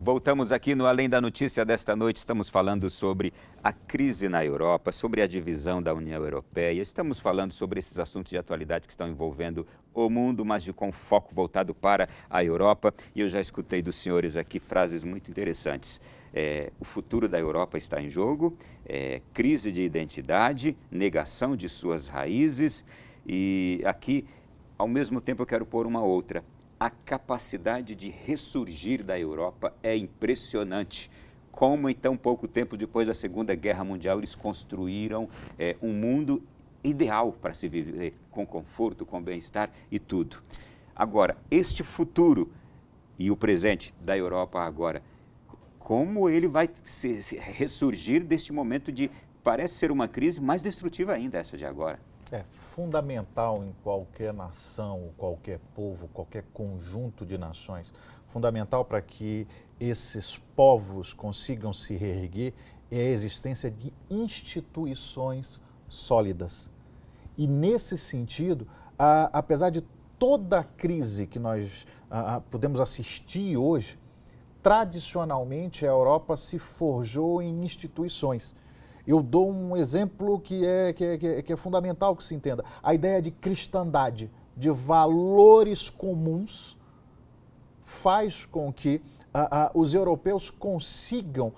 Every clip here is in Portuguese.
Voltamos aqui no Além da Notícia desta noite. Estamos falando sobre a crise na Europa, sobre a divisão da União Europeia. Estamos falando sobre esses assuntos de atualidade que estão envolvendo o mundo, mas com foco voltado para a Europa. E eu já escutei dos senhores aqui frases muito interessantes. O futuro da Europa está em jogo, crise de identidade, negação de suas raízes. E aqui, ao mesmo tempo, eu quero pôr uma outra. A capacidade de ressurgir da Europa é impressionante. Como em tão pouco tempo depois da Segunda Guerra Mundial eles construíram um mundo ideal para se viver com conforto, com bem-estar e tudo. Agora, este futuro e o presente da Europa agora, como ele vai se ressurgir deste momento de, parece ser uma crise mais destrutiva ainda essa de agora? É fundamental em qualquer nação, qualquer povo, qualquer conjunto de nações, fundamental para que esses povos consigam se reerguer é a existência de instituições sólidas. E nesse sentido, apesar de toda a crise que nós podemos assistir hoje, tradicionalmente a Europa se forjou em instituições. Eu dou um exemplo que é fundamental que se entenda. A ideia de cristandade, de valores comuns, faz com que os europeus consigam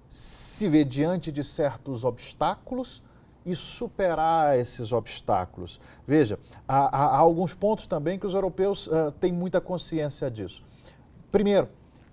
se ver diante de certos obstáculos e superar esses obstáculos. Veja, há alguns pontos também que os europeus têm muita consciência disso. Primeiro,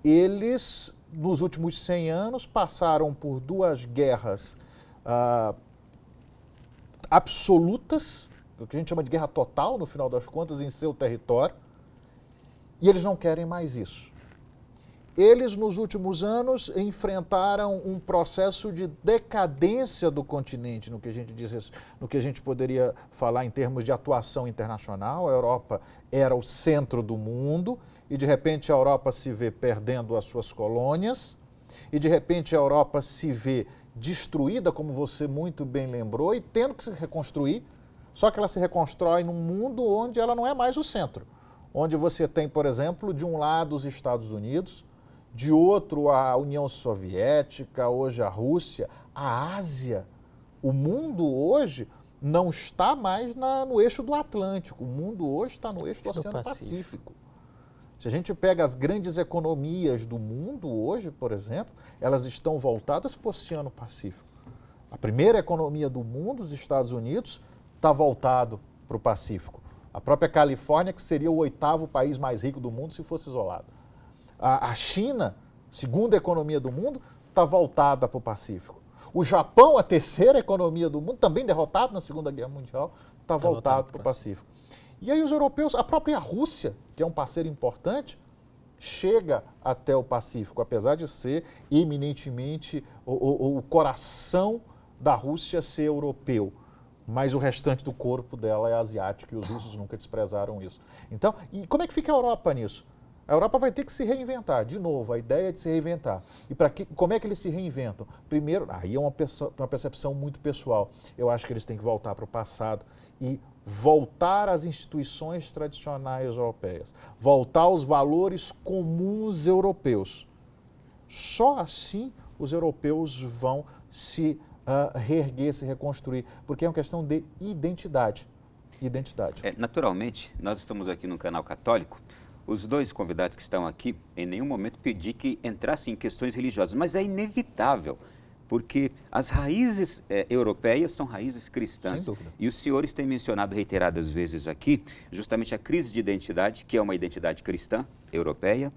eles, nos últimos 100 anos, passaram por duas guerras absolutas, o que a gente chama de guerra total, no final das contas, em seu território, e eles não querem mais isso. Eles, nos últimos anos, enfrentaram um processo de decadência do continente, no que a gente poderia falar em termos de atuação internacional. A Europa era o centro do mundo e, de repente, a Europa se vê perdendo as suas colônias e, de repente, a Europa se vê destruída, como você muito bem lembrou, e tendo que se reconstruir, só que ela se reconstrói num mundo onde ela não é mais o centro. Onde você tem, por exemplo, de um lado os Estados Unidos, de outro a União Soviética, hoje a Rússia, a Ásia. O mundo hoje não está mais no eixo do Atlântico, o mundo hoje está no eixo do Oceano Pacífico. Se a gente pega as grandes economias do mundo hoje, por exemplo, elas estão voltadas para o Oceano Pacífico. A primeira economia do mundo, os Estados Unidos, está voltado para o Pacífico. A própria Califórnia, que seria o 8º país mais rico do mundo se fosse isolado. A China, segunda economia do mundo, está voltada para o Pacífico. O Japão, a terceira economia do mundo, também derrotado na Segunda Guerra Mundial, está voltado para o Pacífico. E aí os europeus, a própria Rússia, que é um parceiro importante, chega até o Pacífico, apesar de ser eminentemente o coração da Rússia ser europeu. Mas o restante do corpo dela é asiático e os russos nunca desprezaram isso. Então, e como é que fica a Europa nisso? A Europa vai ter que se reinventar, de novo, a ideia é de se reinventar. E como é que eles se reinventam? Primeiro, aí é uma percepção muito pessoal. Eu acho que eles têm que voltar para o passado e voltar às instituições tradicionais europeias, voltar aos valores comuns europeus. Só assim os europeus vão se reerguer, se reconstruir, porque é uma questão de identidade. Naturalmente, nós estamos aqui no canal católico. Os dois convidados que estão aqui, em nenhum momento pedi que entrassem em questões religiosas, mas é inevitável, porque as raízes europeias são raízes cristãs. Sem dúvida. E os senhores têm mencionado reiteradas vezes aqui, justamente a crise de identidade, que é uma identidade cristã, europeia,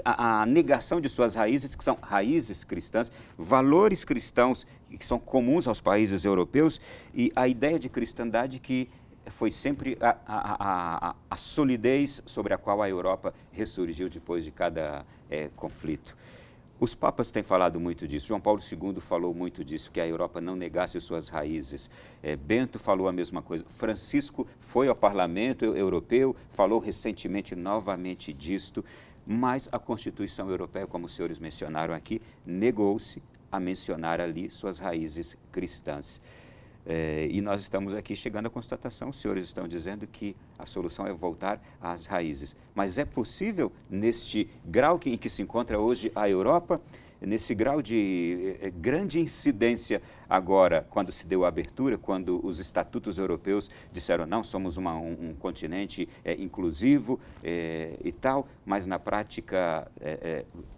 a negação de suas raízes, que são raízes cristãs, valores cristãos que são comuns aos países europeus, e a ideia de cristandade que foi sempre a solidez sobre a qual a Europa ressurgiu depois de cada conflito. Os papas têm falado muito disso. João Paulo II falou muito disso, que a Europa não negasse suas raízes. Bento falou a mesma coisa. Francisco foi ao Parlamento Europeu, falou recentemente novamente disto, mas a Constituição Europeia, como os senhores mencionaram aqui, negou-se a mencionar ali suas raízes cristãs. E nós estamos aqui chegando à constatação, os senhores estão dizendo que a solução é voltar às raízes. Mas é possível, neste grau em que se encontra hoje a Europa, nesse grau de grande incidência agora, quando se deu a abertura, quando os estatutos europeus disseram não, somos um continente inclusivo e tal, mas na prática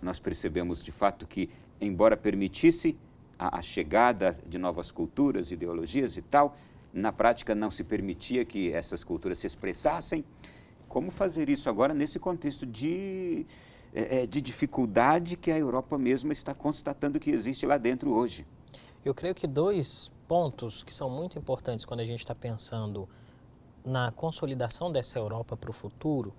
nós percebemos de fato que, embora permitisse a chegada de novas culturas, ideologias e tal, na prática não se permitia que essas culturas se expressassem. Como fazer isso agora nesse contexto de dificuldade que a Europa mesma está constatando que existe lá dentro hoje? Eu creio que dois pontos que são muito importantes quando a gente está pensando na consolidação dessa Europa para o futuro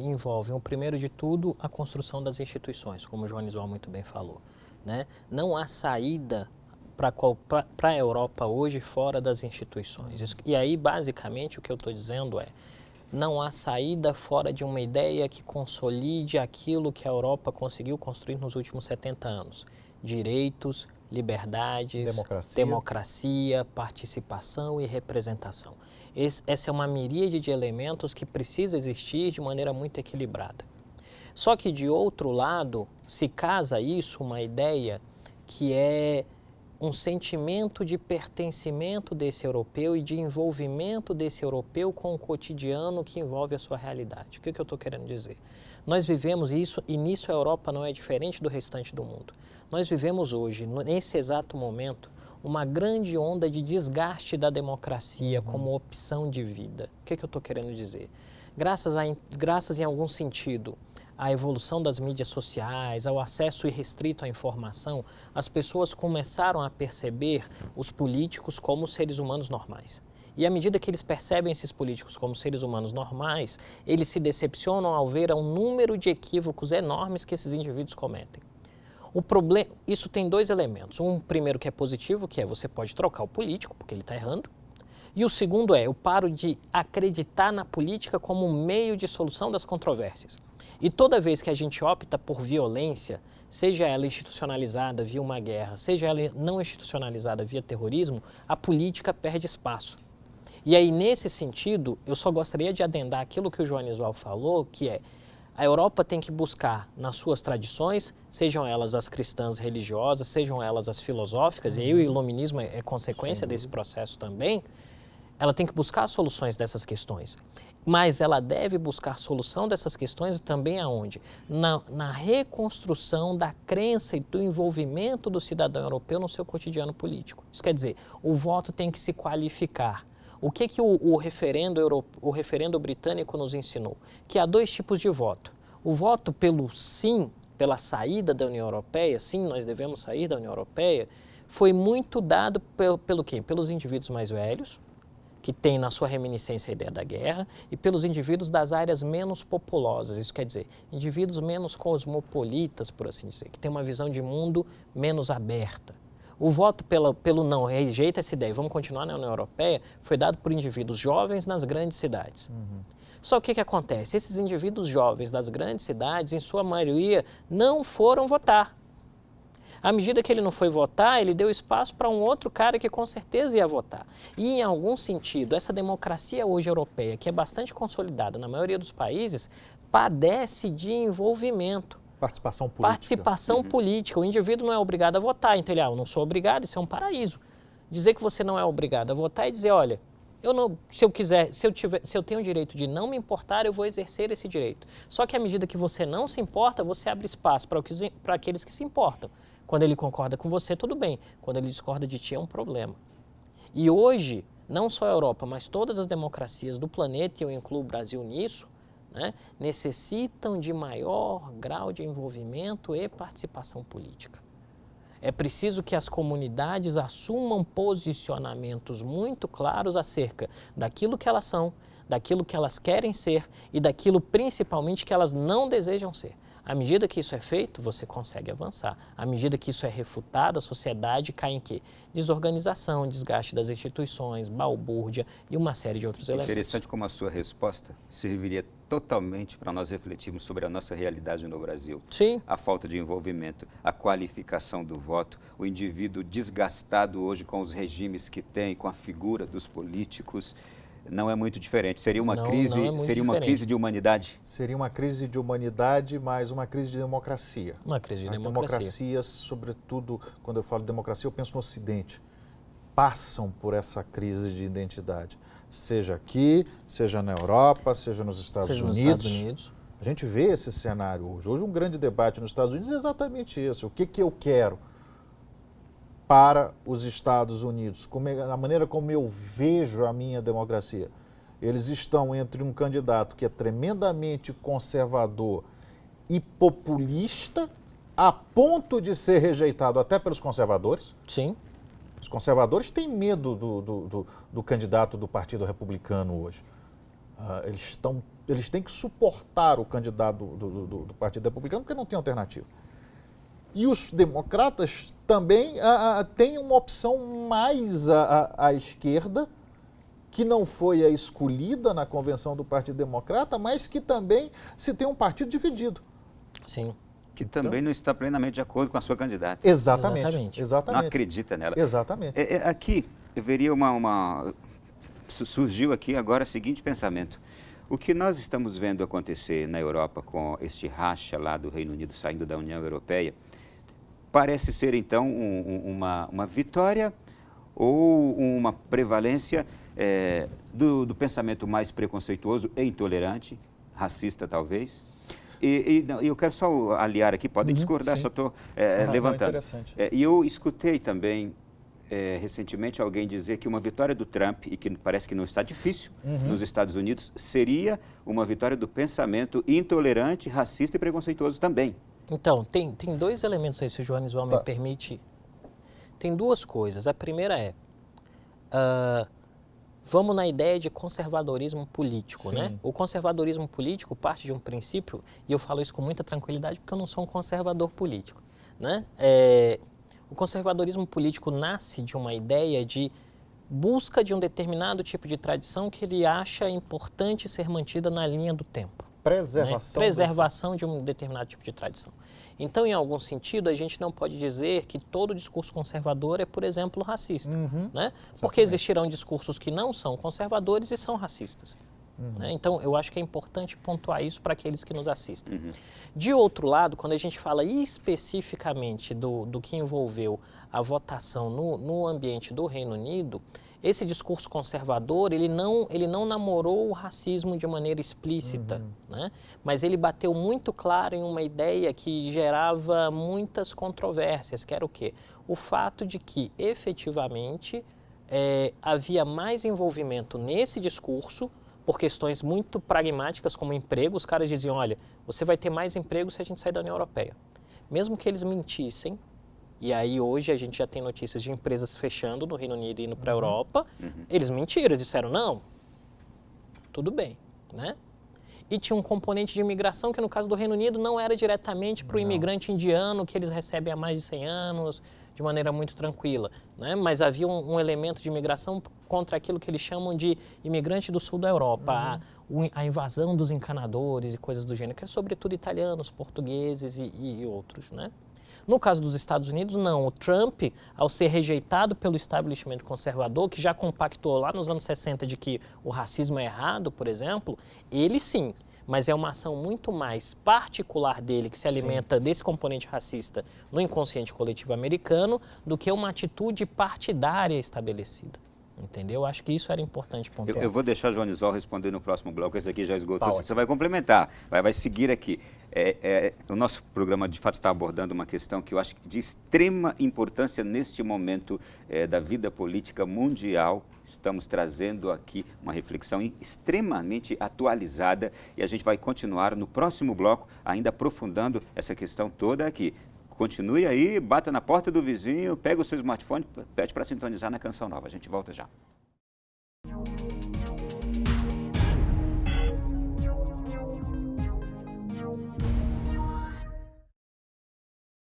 envolvem, o primeiro de tudo, a construção das instituições, como o João Anísbal muito bem falou. Né? Não há saída para a Europa hoje fora das instituições. E aí, basicamente, o que eu estou dizendo não há saída fora de uma ideia que consolide aquilo que a Europa conseguiu construir nos últimos 70 anos. Direitos, liberdades, democracia, participação e representação. Essa é uma miríade de elementos que precisa existir de maneira muito equilibrada. Só que, de outro lado, se casa isso uma ideia que é um sentimento de pertencimento desse europeu e de envolvimento desse europeu com o cotidiano que envolve a sua realidade. O que eu estou querendo dizer? Nós vivemos isso, e nisso a Europa não é diferente do restante do mundo. Nós vivemos hoje, nesse exato momento, uma grande onda de desgaste da democracia como opção de vida. O que eu estou querendo dizer? Graças em algum sentido à evolução das mídias sociais, ao acesso irrestrito à informação, as pessoas começaram a perceber os políticos como seres humanos normais. E à medida que eles percebem esses políticos como seres humanos normais, eles se decepcionam ao ver um número de equívocos enormes que esses indivíduos cometem. Isso tem dois elementos. Um primeiro que é positivo, que é você pode trocar o político, porque ele está errando. E o segundo eu paro de acreditar na política como um meio de solução das controvérsias. E toda vez que a gente opta por violência, seja ela institucionalizada via uma guerra, seja ela não institucionalizada via terrorismo, a política perde espaço. E aí, nesse sentido, eu só gostaria de adendar aquilo que o João Anísbal falou, que a Europa tem que buscar nas suas tradições, sejam elas as cristãs religiosas, sejam elas as filosóficas, e aí o iluminismo é consequência desse processo também, ela tem que buscar soluções dessas questões. Mas ela deve buscar solução dessas questões também aonde? Na reconstrução da crença e do envolvimento do cidadão europeu no seu cotidiano político. Isso quer dizer, o voto tem que se qualificar. O que o referendo britânico nos ensinou? Que há dois tipos de voto. O voto pelo sim, pela saída da União Europeia, sim, nós devemos sair da União Europeia, foi muito dado pelo quê? Pelos indivíduos mais velhos, que têm na sua reminiscência a ideia da guerra, e pelos indivíduos das áreas menos populosas, isso quer dizer, indivíduos menos cosmopolitas, por assim dizer, que têm uma visão de mundo menos aberta. O voto pelo não, rejeita essa ideia, vamos continuar na União Europeia, foi dado por indivíduos jovens nas grandes cidades. Só que o que acontece? Esses indivíduos jovens das grandes cidades, em sua maioria, não foram votar. À medida que ele não foi votar, ele deu espaço para um outro cara que com certeza ia votar. E, em algum sentido, essa democracia hoje europeia, que é bastante consolidada na maioria dos países, padece de envolvimento. Participação política. Participação política. O indivíduo não é obrigado a votar. Então, eu não sou obrigado, isso é um paraíso. Dizer que você não é obrigado a votar e dizer, olha, se eu tenho o direito de não me importar, eu vou exercer esse direito. Só que à medida que você não se importa, você abre espaço para aqueles que se importam. Quando ele concorda com você, tudo bem. Quando ele discorda de ti, é um problema. E hoje, não só a Europa, mas todas as democracias do planeta, e eu incluo o Brasil nisso, necessitam de maior grau de envolvimento e participação política. É preciso que as comunidades assumam posicionamentos muito claros acerca daquilo que elas são, daquilo que elas querem ser e daquilo principalmente que elas não desejam ser. À medida que isso é feito, você consegue avançar. À medida que isso é refutado, a sociedade cai em quê? Desorganização, desgaste das instituições, balbúrdia e uma série de outros elementos. Interessante como a sua resposta serviria totalmente para nós refletirmos sobre a nossa realidade no Brasil. Sim. A falta de envolvimento, a qualificação do voto, o indivíduo desgastado hoje com os regimes que tem, com a figura dos políticos. Não é muito diferente. Seria uma crise de humanidade? Seria uma crise de humanidade, mas uma crise de democracia. Uma crise de As democracia. democracias, sobretudo, quando eu falo de democracia, eu penso no Ocidente, passam por essa crise de identidade. Seja aqui, seja na Europa, seja nos Estados Unidos. A gente vê esse cenário hoje. Hoje um grande debate nos Estados Unidos é exatamente esse. O que eu quero para os Estados Unidos, a maneira como eu vejo a minha democracia. Eles estão entre um candidato que é tremendamente conservador e populista, a ponto de ser rejeitado até pelos conservadores. Sim. Os conservadores têm medo do candidato do Partido Republicano hoje. Eles têm que suportar o candidato do Partido Republicano porque não tem alternativa. E os democratas também têm uma opção mais à esquerda, que não foi a escolhida na convenção do Partido Democrata, mas que também se tem um partido dividido. Sim. Que também não está plenamente de acordo com a sua candidata. Exatamente. Não acredita nela. Exatamente. Aqui, eu veria surgiu aqui agora o seguinte pensamento. O que nós estamos vendo acontecer na Europa com este racha lá do Reino Unido saindo da União Europeia, parece ser, então, uma vitória ou uma prevalência do pensamento mais preconceituoso e intolerante, racista talvez. E eu quero só aliar aqui, podem discordar, sim. só estou levantando. E eu escutei também recentemente alguém dizer que uma vitória do Trump, e que parece que não está difícil nos Estados Unidos, seria uma vitória do pensamento intolerante, racista e preconceituoso também. Então, tem dois elementos aí, se o Joanes me permite. Tem duas coisas. A primeira é, vamos na ideia de conservadorismo político, Sim. né? O conservadorismo político parte de um princípio, e eu falo isso com muita tranquilidade porque eu não sou um conservador político, né? O conservadorismo político nasce de uma ideia de busca de um determinado tipo de tradição que ele acha importante ser mantida na linha do tempo. Preservação de um determinado tipo de tradição. Então, em algum sentido, a gente não pode dizer que todo discurso conservador é, por exemplo, racista. Né? Porque existirão discursos que não são conservadores e são racistas. Né? Então, eu acho que é importante pontuar isso para aqueles que nos assistem. De outro lado, quando a gente fala especificamente do que envolveu a votação no ambiente do Reino Unido, esse discurso conservador, ele não namorou o racismo de maneira explícita, né? Mas ele bateu muito claro em uma ideia que gerava muitas controvérsias, que era o quê? O fato de que, efetivamente, havia mais envolvimento nesse discurso por questões muito pragmáticas, como emprego. Os caras diziam, olha, você vai ter mais emprego se a gente sair da União Europeia. Mesmo que eles mentissem, e aí hoje a gente já tem notícias de empresas fechando no Reino Unido e indo para a Europa. Eles mentiram, disseram não, tudo bem, né? E tinha um componente de imigração que no caso do Reino Unido não era diretamente para o imigrante indiano que eles recebem há mais de 100 anos, de maneira muito tranquila, né? Mas havia um elemento de imigração contra aquilo que eles chamam de imigrante do sul da Europa, a invasão dos encanadores e coisas do gênero, que é sobretudo italianos, portugueses e outros, né? No caso dos Estados Unidos, não. O Trump, ao ser rejeitado pelo establishment conservador, que já compactou lá nos anos 60 de que o racismo é errado, por exemplo, ele sim, mas é uma ação muito mais particular dele, que se alimenta desse componente racista no inconsciente coletivo americano, do que uma atitude partidária estabelecida. Entendeu? Acho que isso era importante pontuar. Eu vou deixar o Joanisol responder no próximo bloco, esse aqui já esgotou. Você vai complementar, vai seguir aqui. O nosso programa, de fato, está abordando uma questão que eu acho de extrema importância neste momento da vida política mundial. Estamos trazendo aqui uma reflexão extremamente atualizada e a gente vai continuar no próximo bloco, ainda aprofundando essa questão toda aqui. Continue aí, bata na porta do vizinho, pega o seu smartphone, pede para sintonizar na Canção Nova. A gente volta já.